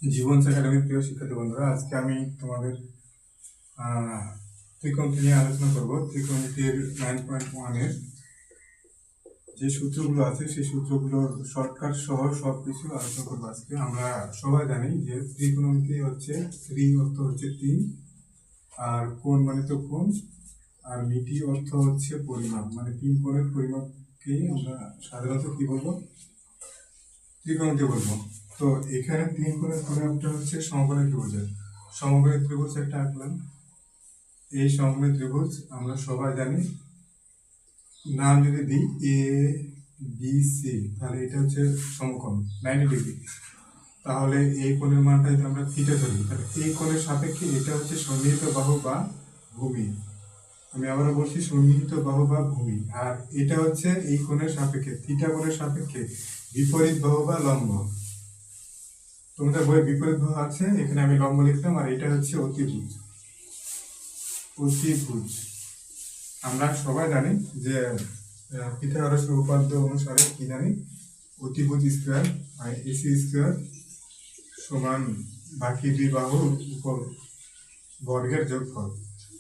জীবন একাডেমির প্রিয় শিক্ষার্থী বন্ধুরা, আজকে আমি তোমাদের ত্রিকোণমিতি নিয়ে আলোচনা করব। ত্রিকোণমিতির 9.1-এর যে সূত্রগুলো আছে সেই সূত্রগুলোর শর্টকাট সহ সবকিছু আলোচনা করবো। আজকে আমরা সবাই জানি যে ত্রিকোণমিতি হচ্ছে ত্রি অর্থ হচ্ছে 3, আর কোণ মানে তো কোণ, আর মিতি অর্থ হচ্ছে পরিমাপ, মানে 3 কোণের পরিমাপকেই আমরা সাধারণত কি বলবো, ত্রিকোণমিতি বলবো। তো এখানে 3 কোণের পরিমাপটা হচ্ছে সমকোণী ত্রিভুজের। সমকোণী ত্রিভুজ একটা আঁকলাম। এই সমকোণী ত্রিভুজ আমরা সবাই জানি, নাম যদি দিই এ বি সি, তাহলে এটা হচ্ছে সমকোণ 90 ডিগ্রি। তাহলে এই কোণের মানটা যদি আমরা থিটা ধরি, তাহলে এই কোণের সাপেক্ষে এটা হচ্ছে সন্নিহিত বাহু বা ভূমি। আমি আবারও বলছি, সন্নিহিত বাহু বা ভূমি। আর এটা হচ্ছে এই কোণের সাপেক্ষে, থিটা কোণের সাপেক্ষে বিপরীত বাহু বা লম্ব। তোমাদের বই বিপরীত বাহু আছে, এখানে আমি লম্ব লিখলাম। আর এটা হচ্ছে অতিভুজ। অতিভুজ আমরা সবাই জানি যে পিথাগোরাসের উপপাদ্য অনুসারে কি জানি, অতিভুজ স্কয়ার আর এসি স্কয়ার সমান বাকি দুই বাহুর উপর বর্গের যোগফল,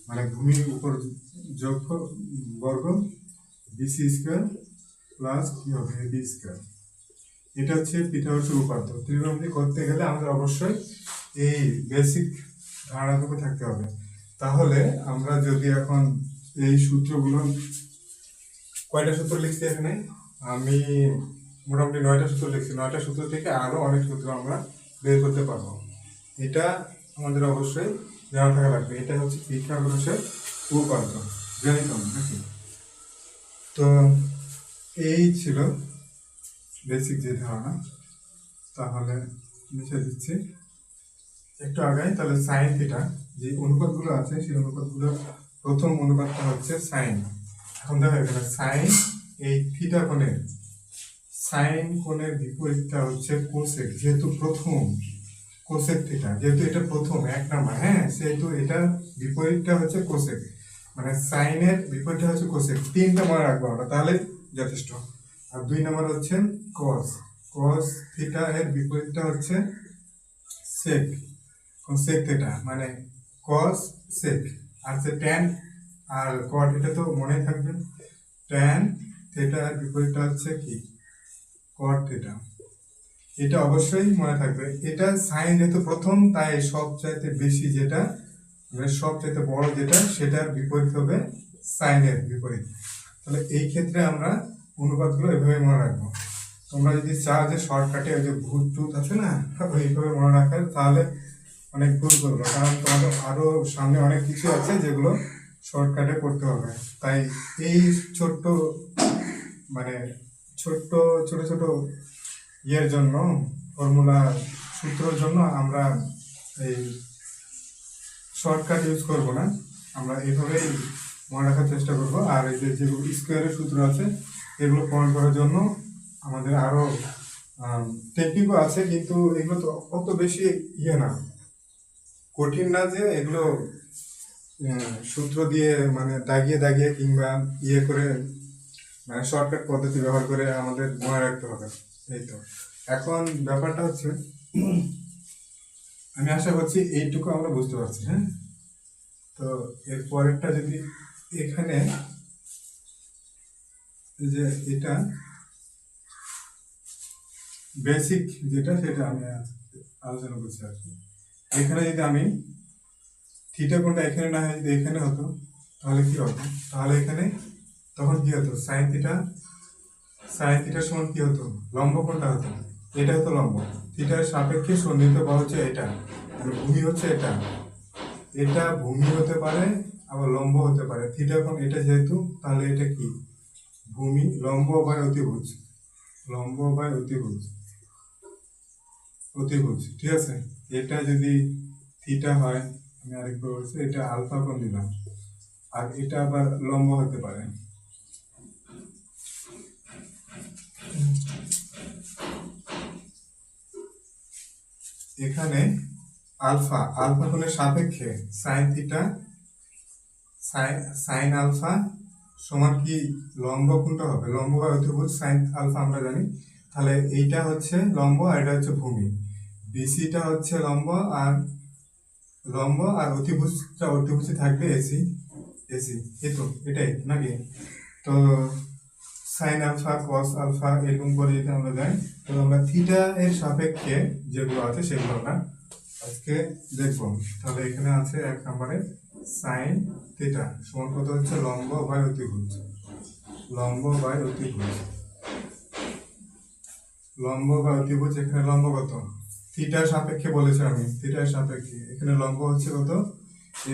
মানে ভূমির উপর যোগফল বর্গ বিসি স্কয়ার প্লাস কি হবে এবি স্কয়ার। এটা হচ্ছে পিথাগোরাসের উপপাদ্য। ত্রিকোণমিতি করতে গেলে আমাদের অবশ্যই এই বেসিক ধারণাটুকু থাকতে হবে। তাহলে আমরা যদি এখন এই সূত্রগুলো, কয়টা সূত্র লিখছি এখানে, আমি মোটামুটি 9টা সূত্র লিখছি। 9টা সূত্র থেকে আরো অনেক সূত্র আমরা বের করতে পারবো। এটা আমাদের অবশ্যই জানা থাকা লাগবে। এটা হচ্ছে পিথাগোরাসের উপপাদ্য, জানি তো নাকি? তো এই ছিল বেসিক যে ধারণা। তাহলে লিখে দিচ্ছি একটু আগাই। তাহলে সাইন থিটা যে অনুপাতগুলো আছে সেই অনুপাতগুলোর প্রথম অনুপাতটা হচ্ছে সাইন। এখন দেখো এখানে সাইন, এই থিটা কোণের সাইন কোণের বিপরীতটা হচ্ছে কোসেক। যেহেতু প্রথম কোসেক থিটা, যেহেতু এটা প্রথম 1 নাম্বার, হ্যাঁ, সেহেতু এটা বিপরীতটা হচ্ছে কোসেক, মানে সাইনের বিপরীতটা হচ্ছে কোসেক। 3টা মনে রাখবো আমরা, তাহলে যথেষ্ট। আর 2 নাম্বার হচ্ছে কস। কস থিটা এর বিপরীতটা হচ্ছে সেক। সেক থিটা মানে কস সেক। আর সে ট্যান আর কট, এটা তো মনে থাকবে। ট্যান থিটা এর বিপরীতটা হচ্ছে কি, কট থিটা। এটা অবশ্যই মনে থাকবে। এটা সাইন যেহেতু প্রথম, তাই সবচাইতে বেশি যেটা, মানে সবচাইতে বড় যেটা, সেটার বিপরীত হবে সাইনের বিপরীত। তাহলে এই ক্ষেত্রে আমরা অনুপাতগুলো এভাবে মনে রাখবো। তোমরা যদি চাও যে শর্টকাটে ওই যে ভূত টুত আছে না, এইভাবে মনে রাখার, তাহলে অনেক ভুল করবো। কারণ তোমাদের আরো সামনে অনেক কিছু আছে যেগুলো শর্টকাটে করতে হবে। তাই এই ছোট্ট, মানে ছোট্ট ছোট ছোট ইয়ের জন্য, ফর্মুলা সূত্রের জন্য আমরা এই শর্টকাট ইউজ করব না, আমরা এইভাবেই মনে রাখার চেষ্টা করব। আর এই যে যেগুলো স্কোয়ারের সূত্র আছে এগুলো প্রমাণ করার জন্য আমাদের আরো টেকনিকও আছে, কিন্তু এগুলো তো অত বেশি ইয়ে না, কঠিন না যে এগুলো সূত্র দিয়ে মানে দাগিয়ে দাগিয়ে কিংবা ইয়ে করে, মানে শর্টকাট পদ্ধতি ব্যবহার করে আমাদের মনে রাখতে হবে। এই তো এখন ব্যাপারটা হচ্ছে, আমি আশা করছি এইটুকু আমরা বুঝতে পারছি। হ্যাঁ, তো এর পরেরটা যদি এখানে যে এটা বেসিক যেটা, সেটা আমি আলোচনা করছি আর কি। এখানে যদি আমি থিটা কোণটা এখানে না হয়, যদি এখানে হতো তাহলে কি হতো, তাহলে এখানে তখন কি হতো, সাইন থিটা। সাইন থিটার সমান কি হতো, লম্ব কোণটা হতো, এটা হতো লম্ব। থিটার সাপেক্ষে সন্নিহিত বাহু হচ্ছে এটা, মানে ভূমি হচ্ছে এটা। এটা ভূমি হতে পারে, আবার লম্ব হতে পারে। থিটা কোণ এটা যেহেতু, তাহলে এটা কি ভূমি। লম্ব বাই অতিভুজ, লম্ব বাই অতিভুজ, অতিভুজ, ঠিক আছে। এটা যদি থিটা হয়, আমি আরেকবার বলছি, এটা আলফা কোণ দিলাম। আর এটা আবার লম্ব হতে পারে। এখানে আলফা, আলফা কোণের সাপেক্ষে সাইন থিটা, সাইন আলফা সমান কি লম্ব কোণটা হবে, লম্ব বা অতিভুজ সাইন আলফা আমরা জানি। তাহলে এইটা হচ্ছে লম্ব আর এটা হচ্ছে ভূমি। বিসিটা হচ্ছে লম্ব আর অতিভুজে থাকবে এসি। এই তো এটাই নাকি? তো সাইন আলফা কস আলফা এরকম করে যদি আমরা যাই, তো আমরা থিটা এর সাপেক্ষে যেগুলো আছে সেগুলো আমরা আজকে দেখবো। তাহলে এখানে আছে 1 নম্বরে সাইন থিটা সমান কত হচ্ছে লম্ব বাই অতিভুজ। এখানে লম্ব কত? থিটার সাপেক্ষে বলেছি আমি, থিটার সাপেক্ষে এখানে লম্ব হচ্ছে কত?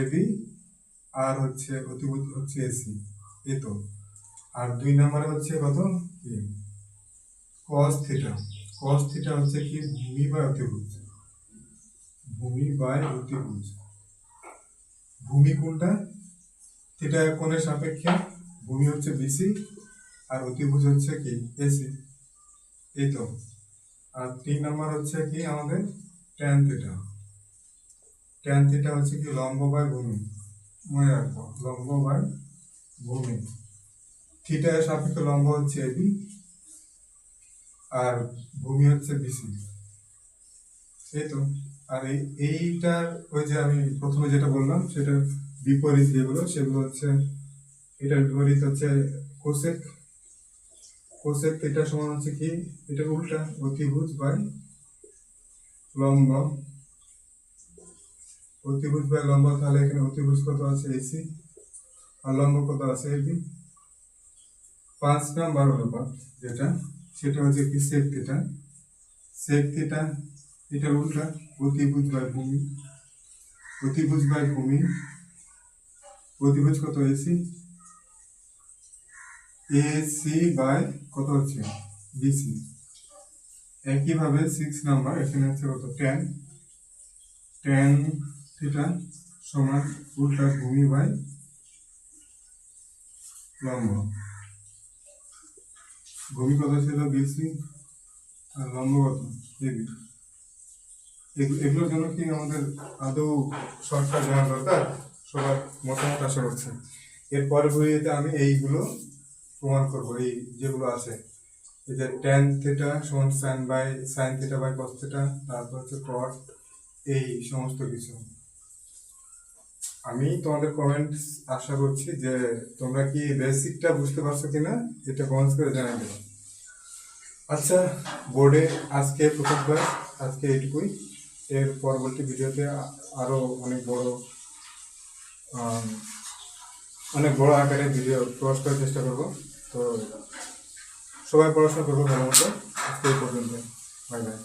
এবি, আর হচ্ছে অতিভুজ হচ্ছে এসি। এই তো। আর 2 নম্বরে হচ্ছে কত? cos থিটা হচ্ছে কি ভূমি বাই অতিভুজ। ভূমি কোনটা? থিটা কোণের সাপেক্ষে ভূমি হচ্ছে বিসি আর অতিভুজ হচ্ছে কি এসি। এই তো। আর 3 নম্বর হচ্ছে কি আমাদের ট্যান থিটা হচ্ছে কি লম্ব বাই ভূমি। মনে রাখবো লম্ব বাই ভূমি। থিটা এর সাপেক্ষে লম্ব হচ্ছে এবি আর ভূমি হচ্ছে বিসি। এই তো। আর এইটার ওই যে আমি প্রথমে যেটা বললাম সেটার বিপরীত সেগুলো হচ্ছে, এটার বিপরীত হচ্ছে কোসেক থিটা সমান হচ্ছে কি এটার উল্টা অতিভুজ বাই লম্ব। তাহলে এখানে অতিভুজ কত আছে এসি আর লম্ব কত আছে এবি। 5 নাম্বার অনুপাত সেটা হচ্ছে কি সেক থিটা এটার উল্টা অতিভুজ বাই ভূমি। অতিভুজ কত এসি বাই কত হচ্ছে বিসি। একইভাবে 6 নাম্বার এখানে হচ্ছে কত ট্যান থিটা সমান উল্টা ভূমি বাই লম্ব। ভূমি কত ছিল বিসি আর লম্ব কত এবি। এগুলোর জন্য কি আমাদের আদৌ শর্টকাট জানা দরকার? সবার মতামত আশা করছে। এরপরে ভিডিওতে আমি এইগুলো প্রমাণ করবো, এই যেগুলো আছে এই যে ট্যান থিটা সমান sine theta by cos theta, তারপর হচ্ছে কট, এই সমস্ত কিছু। আমি তোমাদের কমেন্ট আশা করছি যে তোমরা কি বেসিকটা বুঝতে পারছো কিনা, এটা কমেন্টস করে জানাই দেবে। আচ্ছা, বোর্ডে আজকে প্রথম ক্লাস আজকে এইটুকুই। এর পরবর্তী ভিডিওতে আরো অনেক বড় আকারে ভিডিও প্রকাশ করার চেষ্টা করবো। তো সবাই পড়াশোনা করবো ভালো মতো। আজকে এই পর্যন্ত। Bye bye.